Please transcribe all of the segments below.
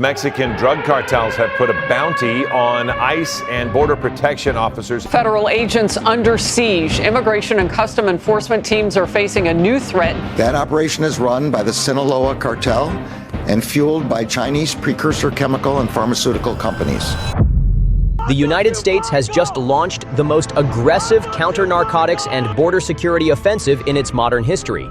Mexican drug cartels have put a bounty on ICE and Border Protection officers. Federal agents under siege. Immigration and custom enforcement teams are facing a new threat. That operation is run by the Sinaloa cartel and fueled by Chinese precursor chemical and pharmaceutical companies. The United States has just launched the most aggressive counter-narcotics and border security offensive in its modern history.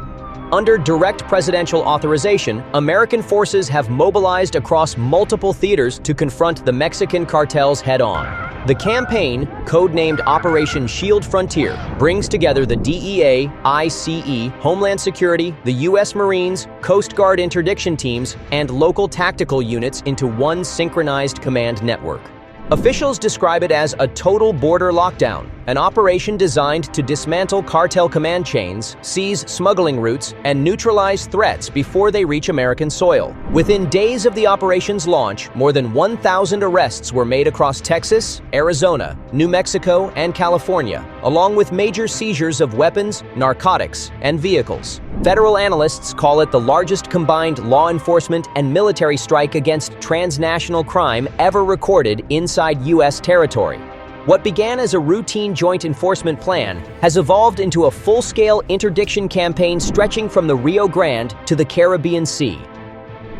Under direct presidential authorization, American forces have mobilized across multiple theaters to confront the Mexican cartels head-on. The campaign, codenamed Operation Shield Frontier, brings together the DEA, ICE, Homeland Security, the U.S. Marines, Coast Guard interdiction teams, and local tactical units into one synchronized command network. Officials describe it as a total border lockdown, an operation designed to dismantle cartel command chains, seize smuggling routes, and neutralize threats before they reach American soil. Within days of the operation's launch, more than 1,000 arrests were made across Texas, Arizona, New Mexico, and California, along with major seizures of weapons, narcotics, and vehicles. Federal analysts call it the largest combined law enforcement and military strike against transnational crime ever recorded inside U.S. territory. What began as a routine joint enforcement plan has evolved into a full-scale interdiction campaign stretching from the Rio Grande to the Caribbean Sea.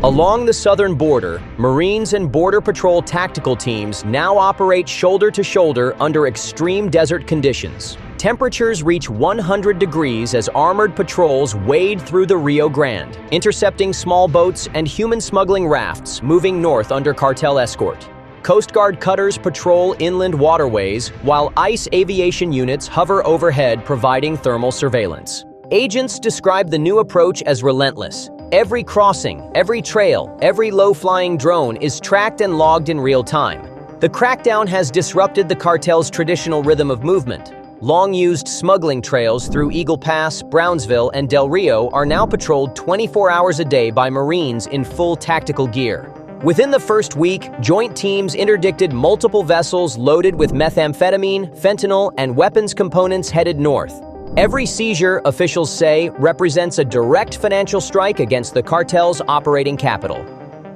Along the southern border, Marines and Border Patrol tactical teams now operate shoulder to shoulder under extreme desert conditions. Temperatures reach 100 degrees as armored patrols wade through the Rio Grande, intercepting small boats and human smuggling rafts moving north under cartel escort. Coast Guard cutters patrol inland waterways, while ICE aviation units hover overhead providing thermal surveillance. Agents describe the new approach as relentless. Every crossing, every trail, every low-flying drone is tracked and logged in real time. The crackdown has disrupted the cartel's traditional rhythm of movement. Long-used smuggling trails through Eagle Pass, Brownsville, and Del Rio are now patrolled 24 hours a day by Marines in full tactical gear. Within the first week, joint teams interdicted multiple vessels loaded with methamphetamine, fentanyl, and weapons components headed north. Every seizure, officials say, represents a direct financial strike against the cartel's operating capital.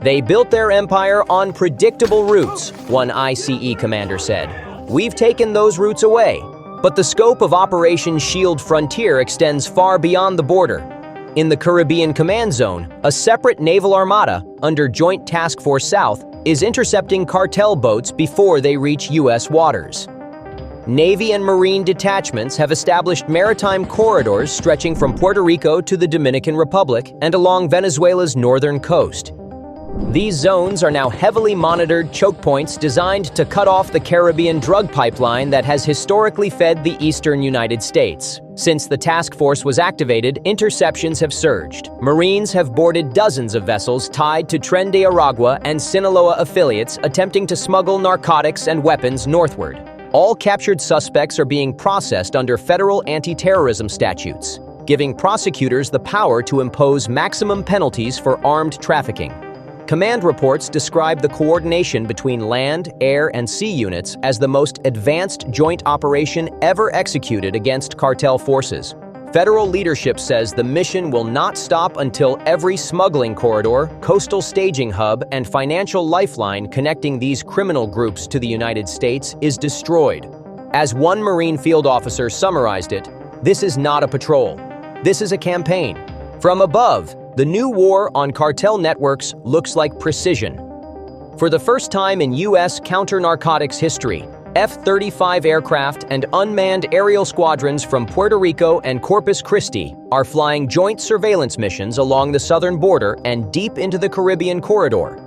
They built their empire on predictable routes, one ICE commander said. We've taken those routes away. But the scope of Operation Shield Frontier extends far beyond the border. In the Caribbean Command Zone, a separate naval armada, under Joint Task Force South, is intercepting cartel boats before they reach U.S. waters. Navy and Marine detachments have established maritime corridors stretching from Puerto Rico to the Dominican Republic and along Venezuela's northern coast. These zones are now heavily monitored choke points designed to cut off the Caribbean drug pipeline that has historically fed the eastern United States. Since the task force was activated, interceptions have surged. Marines have boarded dozens of vessels tied to Tren de Aragua and Sinaloa affiliates attempting to smuggle narcotics and weapons northward. All captured suspects are being processed under federal anti-terrorism statutes, giving prosecutors the power to impose maximum penalties for armed trafficking. Command reports describe the coordination between land, air, and sea units as the most advanced joint operation ever executed against cartel forces. Federal leadership says the mission will not stop until every smuggling corridor, coastal staging hub, and financial lifeline connecting these criminal groups to the United States is destroyed. As one Marine field officer summarized it, "This is not a patrol. This is a campaign. From above, the new war on cartel networks looks like precision." For the first time in U.S. counter-narcotics history, F-35 aircraft and unmanned aerial squadrons from Puerto Rico and Corpus Christi are flying joint surveillance missions along the southern border and deep into the Caribbean corridor.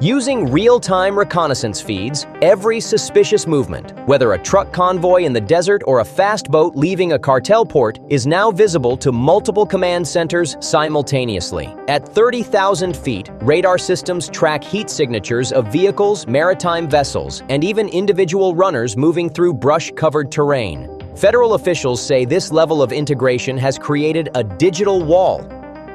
Using real-time reconnaissance feeds, every suspicious movement, whether a truck convoy in the desert or a fast boat leaving a cartel port, is now visible to multiple command centers simultaneously. At 30,000 feet, radar systems track heat signatures of vehicles, maritime vessels, and even individual runners moving through brush-covered terrain. Federal officials say this level of integration has created a digital wall,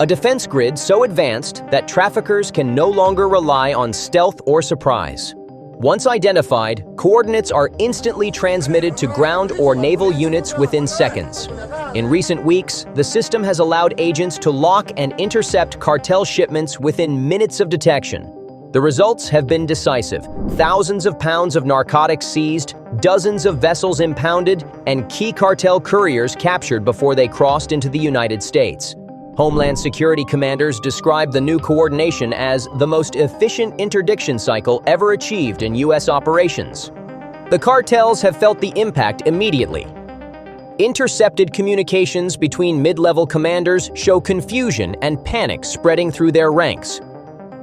a defense grid so advanced that traffickers can no longer rely on stealth or surprise. Once identified, coordinates are instantly transmitted to ground or naval units within seconds. In recent weeks, the system has allowed agents to lock and intercept cartel shipments within minutes of detection. The results have been decisive. Thousands of pounds of narcotics seized, dozens of vessels impounded, and key cartel couriers captured before they crossed into the United States. Homeland Security commanders described the new coordination as the most efficient interdiction cycle ever achieved in U.S. operations. The cartels have felt the impact immediately. Intercepted communications between mid-level commanders show confusion and panic spreading through their ranks.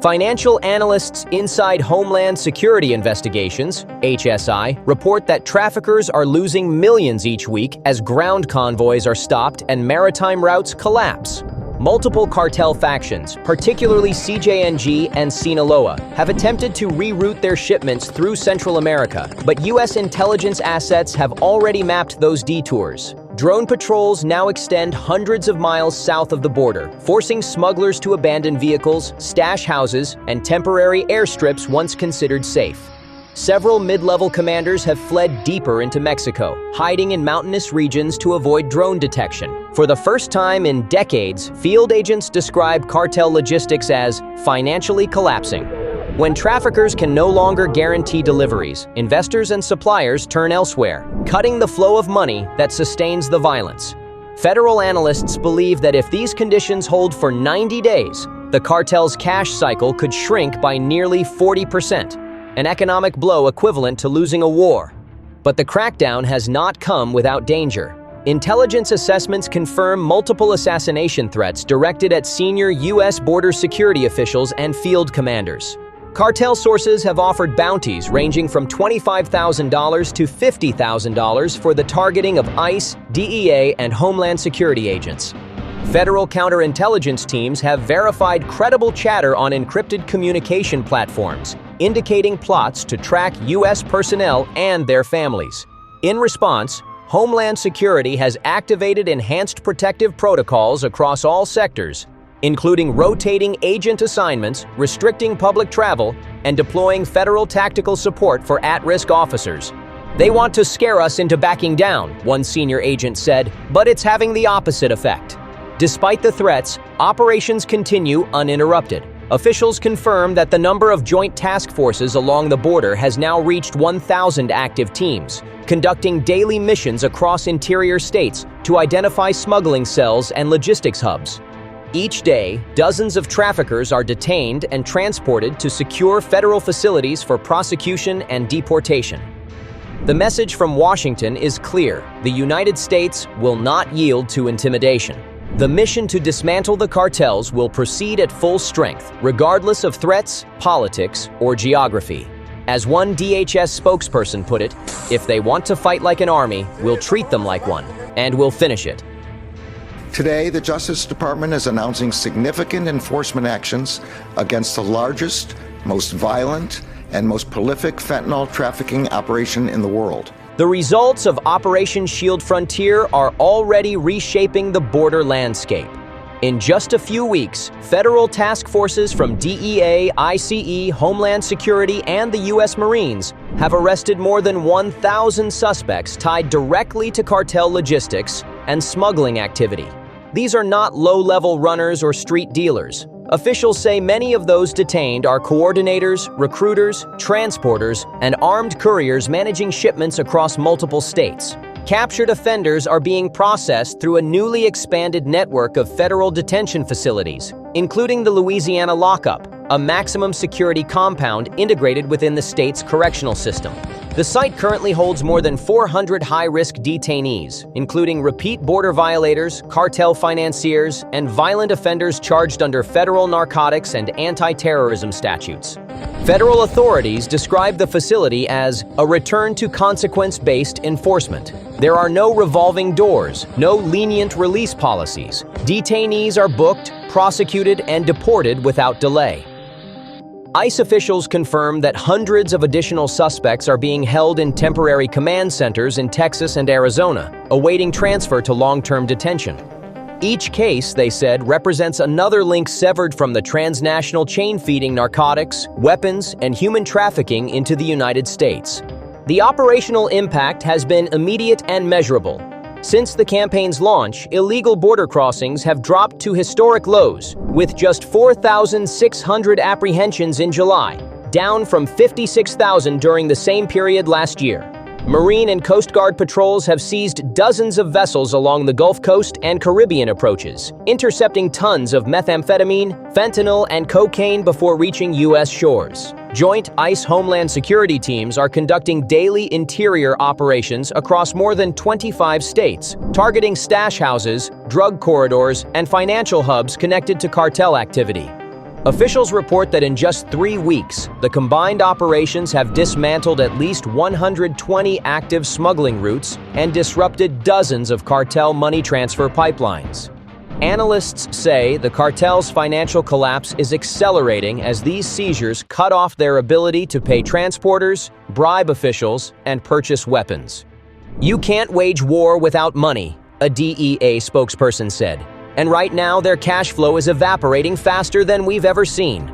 Financial analysts inside Homeland Security Investigations, HSI, report that traffickers are losing millions each week as ground convoys are stopped and maritime routes collapse. Multiple cartel factions, particularly CJNG and Sinaloa, have attempted to reroute their shipments through Central America, but U.S. intelligence assets have already mapped those detours. Drone patrols now extend hundreds of miles south of the border, forcing smugglers to abandon vehicles, stash houses, and temporary airstrips once considered safe. Several mid-level commanders have fled deeper into Mexico, hiding in mountainous regions to avoid drone detection. For the first time in decades, field agents describe cartel logistics as financially collapsing. When traffickers can no longer guarantee deliveries, investors and suppliers turn elsewhere, cutting the flow of money that sustains the violence. Federal analysts believe that if these conditions hold for 90 days, the cartel's cash cycle could shrink by nearly 40%, an economic blow equivalent to losing a war. But the crackdown has not come without danger. Intelligence assessments confirm multiple assassination threats directed at senior U.S. border security officials and field commanders. Cartel sources have offered bounties ranging from $25,000 to $50,000 for the targeting of ICE, DEA, and Homeland Security agents. Federal counterintelligence teams have verified credible chatter on encrypted communication platforms, indicating plots to track U.S. personnel and their families. In response, Homeland Security has activated enhanced protective protocols across all sectors, including rotating agent assignments, restricting public travel, and deploying federal tactical support for at-risk officers. "They want to scare us into backing down," one senior agent said, "but it's having the opposite effect." Despite the threats, operations continue uninterrupted. Officials confirm that the number of joint task forces along the border has now reached 1,000 active teams, conducting daily missions across interior states to identify smuggling cells and logistics hubs. Each day, dozens of traffickers are detained and transported to secure federal facilities for prosecution and deportation. The message from Washington is clear: the United States will not yield to intimidation. The mission to dismantle the cartels will proceed at full strength, regardless of threats, politics, or geography. As one DHS spokesperson put it, "If they want to fight like an army, we'll treat them like one, and we'll finish it." Today, the Justice Department is announcing significant enforcement actions against the largest, most violent, and most prolific fentanyl trafficking operation in the world. The results of Operation Shield Frontier are already reshaping the border landscape. In just a few weeks, federal task forces from DEA, ICE, Homeland Security, and the U.S. Marines have arrested more than 1,000 suspects tied directly to cartel logistics and smuggling activity. These are not low-level runners or street dealers. Officials say many of those detained are coordinators, recruiters, transporters, and armed couriers managing shipments across multiple states. Captured offenders are being processed through a newly expanded network of federal detention facilities, including the Louisiana Lockup, a maximum security compound integrated within the state's correctional system. The site currently holds more than 400 high-risk detainees, including repeat border violators, cartel financiers, and violent offenders charged under federal narcotics and anti-terrorism statutes. Federal authorities describe the facility as a return to consequence-based enforcement. There are no revolving doors, no lenient release policies. Detainees are booked, prosecuted, and deported without delay. ICE officials confirm that hundreds of additional suspects are being held in temporary command centers in Texas and Arizona, awaiting transfer to long-term detention. Each case, they said, represents another link severed from the transnational chain feeding narcotics, weapons, and human trafficking into the United States. The operational impact has been immediate and measurable. Since the campaign's launch, illegal border crossings have dropped to historic lows, with just 4,600 apprehensions in July, down from 56,000 during the same period last year. Marine and Coast Guard patrols have seized dozens of vessels along the Gulf Coast and Caribbean approaches, intercepting tons of methamphetamine, fentanyl, and cocaine before reaching U.S. shores. Joint ICE Homeland Security teams are conducting daily interior operations across more than 25 states, targeting stash houses, drug corridors, and financial hubs connected to cartel activity. Officials report that in just 3 weeks, the combined operations have dismantled at least 120 active smuggling routes and disrupted dozens of cartel money transfer pipelines. Analysts say the cartel's financial collapse is accelerating as these seizures cut off their ability to pay transporters, bribe officials, and purchase weapons. "You can't wage war without money," a DEA spokesperson said. And right now, their cash flow is evaporating faster than we've ever seen.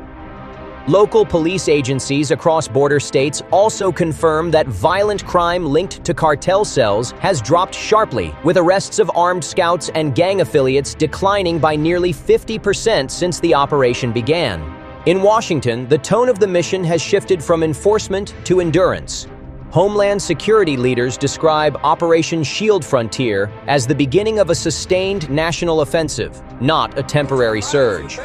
Local police agencies across border states also confirm that violent crime linked to cartel cells has dropped sharply, with arrests of armed scouts and gang affiliates declining by nearly 50% since the operation began. In Washington, the tone of the mission has shifted from enforcement to endurance. Homeland Security leaders describe Operation Shield Frontier as the beginning of a sustained national offensive, not a temporary surge.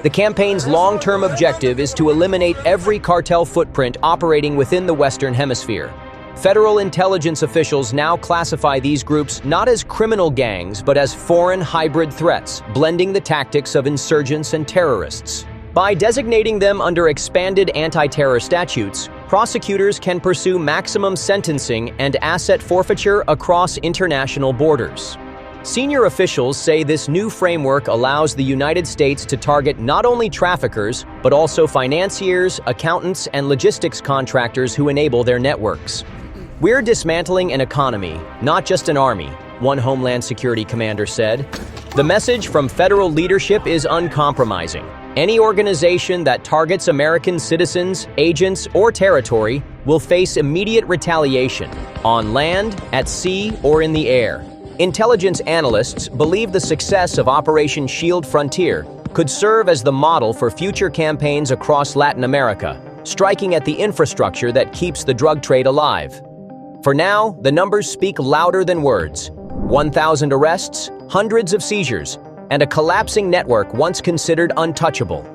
The campaign's long-term objective is to eliminate every cartel footprint operating within the Western Hemisphere. Federal intelligence officials now classify these groups not as criminal gangs, but as foreign hybrid threats, blending the tactics of insurgents and terrorists. By designating them under expanded anti-terror statutes, prosecutors can pursue maximum sentencing and asset forfeiture across international borders. Senior officials say this new framework allows the United States to target not only traffickers, but also financiers, accountants, and logistics contractors who enable their networks. "We're dismantling an economy, not just an army," one Homeland Security commander said. The message from federal leadership is uncompromising. Any organization that targets American citizens, agents, or territory will face immediate retaliation, on land, at sea, or in the air. Intelligence analysts believe the success of Operation Shield Frontier could serve as the model for future campaigns across Latin America, striking at the infrastructure that keeps the drug trade alive. For now, the numbers speak louder than words. 1,000 arrests, hundreds of seizures, and a collapsing network once considered untouchable.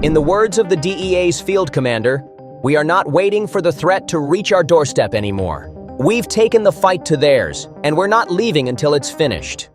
In the words of the DEA's field commander, "We are not waiting for the threat to reach our doorstep anymore. We've taken the fight to theirs, and we're not leaving until it's finished."